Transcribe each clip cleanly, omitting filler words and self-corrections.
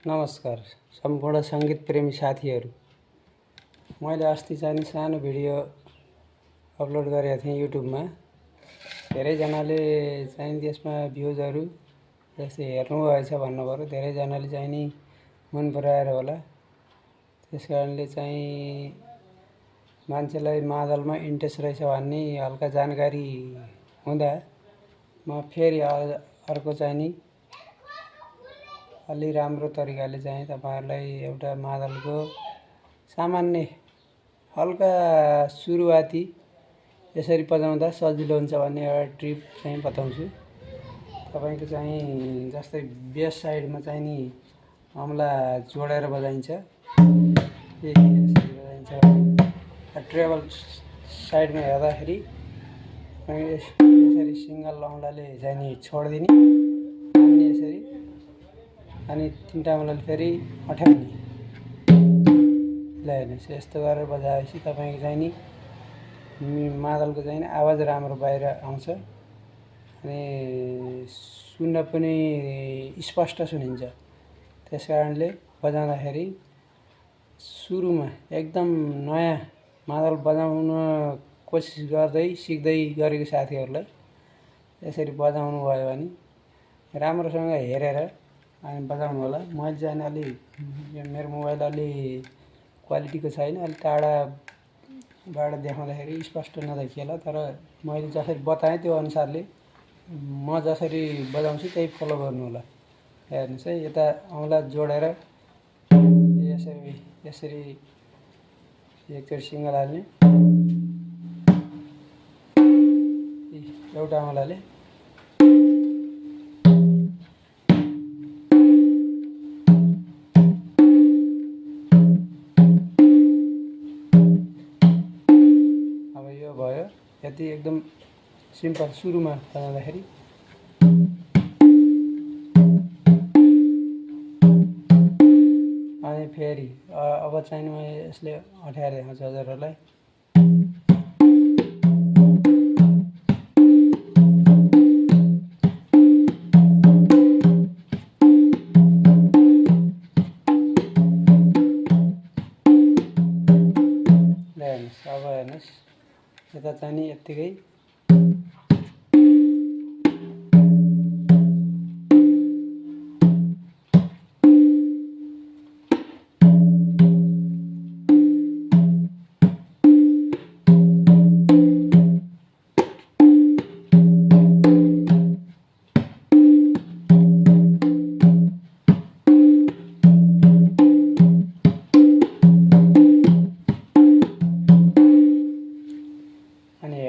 नमस्कार सम्पूर्ण संगीत प्रेमी साथीहरु। मैले अस्ति चाहिँ सानो भिडियो अपलोड गरेको थिएँ युट्युबमा। धेरै जनाले चाहिँ त्यसमा भ्युजहरु जस्तै हेर्नु भएछ भन्नुभयो। धेरै जनाले चाहिँ नि मन पराएर होला। त्यसकारणले चाहिँ मान्छेलाई मादलमा इन्ट्रेस्ट रहेछ भन्ने हल्का जानकारी हुँदा म फेरि अर्को चाहिँ नि अलि राम्रो तरिकाले चाहिँ तपाईहरुलाई एउटा मादलको सामान्य हल्का सुरुवाती यसरी बजाउँदा सजिलो हुन्छ भन्ने एउटा ट्रिप चाहिँ बताउँछु। तपाईको चाहिँ जस्तै बेस साइडमा चाहिँ नि अमला जोडेर बजाइन्छ। यसरी बजाइन्छ। ट्रेबल साइडमा हेर्दाखेरि यसरी सिंगल अमलाले चाहिँ नि छोड्दिने अनि यसरी अनि तीनटा अमलाले फेरि अठ्याउने। ल हेर्नुस् यस्तो गरेर बजाएपछि तपाईको चाहिँ नि मादलको चाहिँ आवाज राम्रो बाहिर आउँछ अनि सुन्न पनि स्पष्ट सुनिन्छ। त्यसकारणले बजाउँदाखेरि सुरुमा एकदम नयाँ मादल बजाउन कोसिस गर्दै सिक्दै गरेको साथीहरुलाई यसरी बजाउनु भयो भने राम्रोसँग हेरेर अनि बजाउनु होला। मैले चाहिँ अलि मेरो मोबाइल अलि क्वालिटीको छैन, अलि टाढाबाट देखाउँदाखेरि स्पष्ट नदेखिएला। तर मैले जसरी बताएँ त्यो अनुसारले म जसरी बजाउँछु त्यही फलो गर्नु होला। हेर्नुस् है, यता औँला जोडेर यसरी एकचोटी सिंगल हाल्ने, एउटा औँलाले भयो। यति एकदम सिम्पल सुरुमा बजाउँदाखेरि। अनि फेरि अब चाहिँ म यसले अठ्याएर देखाउँछु हजुरहरुलाई। अब हेर्नुस् यता चाहिँ नि यतिकै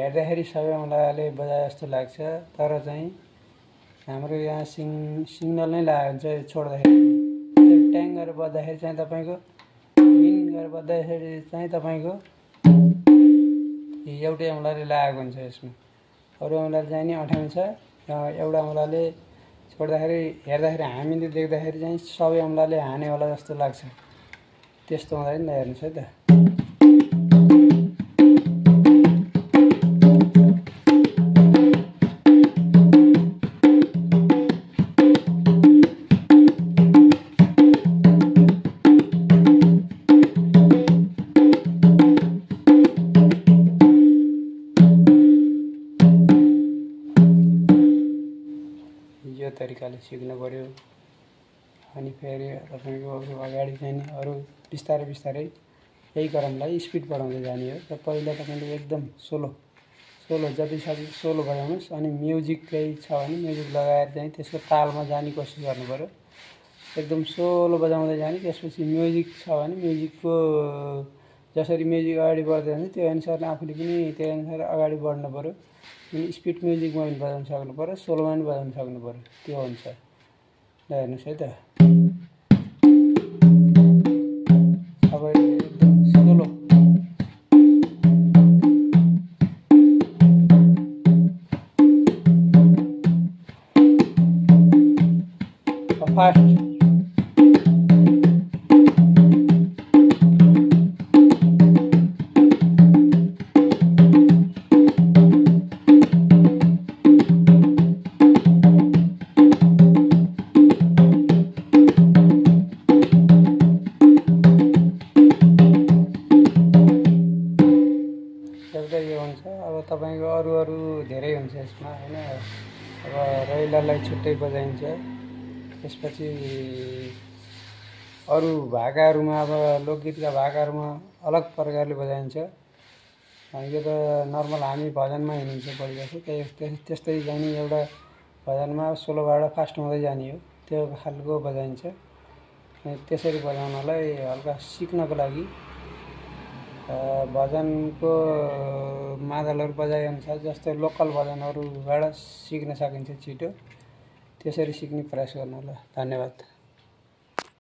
हेर्दाखेरि सबै औँलाले बजाए जस्तो लाग्छ। तर चाहिँ हाम्रो यहाँ सिग्नल नै लागेको हुन्छ छोड्दाखेरि। ट्याङ गरेर बज्दाखेरि चाहिँ तपाईको हिन गरेर बज्दाखेरि चाहिँ तपाईको एउटै औँलाले लागेको हुन्छ यसमा। अरु औँलाले चाहिँ नि अठ्याउँछ। एउटा औँलाले छोड्दाखेरि हेर्दाखेरि हामीले देख्दाखेरि चाहिँ सबै औँलाले हाने होला जस्तो लाग्छ। त्यस्तो हुँदैन। हेर्नुस् है त। यो तरिकाले सिक्नु पर्यो। अनि फेरि तपाईको अगाडि चाहिँ नि अरु बिस्तारै बिस्तारै यही क्रमलाई स्पिड बढाउँदै जाने हो। र पहिला तपाईले एकदम सोलो जति सक्दो सोलो बजाउनुस्। अनि म्युजिक केही छ भने म्युजिक लगाएर चाहिँ त्यसको तालमा जाने कोसिस गर्नु पर्यो। एकदम सोलो बजाउँदै जाने। त्यसपछि म्युजिक छ भने म्युजिकको जसरी म्युजिक अगाडि बढ्दै जान्छ त्यो अनुसार आफूले पनि त्यही अनुसार अगाडि बढ्नु पर्यो। अनि स्पिड म्युजिकमा पनि बजाउन सक्नु पर्यो, सोलोमा पनि बजाउन सक्नु पर्यो। त्यो हुन्छ। ल हेर्नुस् है त। अब एकदम सोलो फास्ट यसमा हैन। अब रैलालाई छुट्टै बजाइन्छ। त्यसपछि अरू भाकाहरूमा अब लोकगीतका भाकाहरूमा अलग प्रकारले बजाइन्छ। यो त नर्मल हामी भजनमा हिँडिन्छ बढी जस्तो त्यस्तै जाने एउटा भजनमा सोलोबाट फास्ट हुँदै जाने हो, त्यो खालको बजाइन्छ। त्यसरी बजाउनलाई हल्का सिक्नको लागि भजनको मादलहरू बजाएअनुसार जस्तै लोकल भजनहरूबाट सिक्न सकिन्छ छिटो। त्यसरी सिक्ने प्रयास गर्नु होला। धन्यवाद।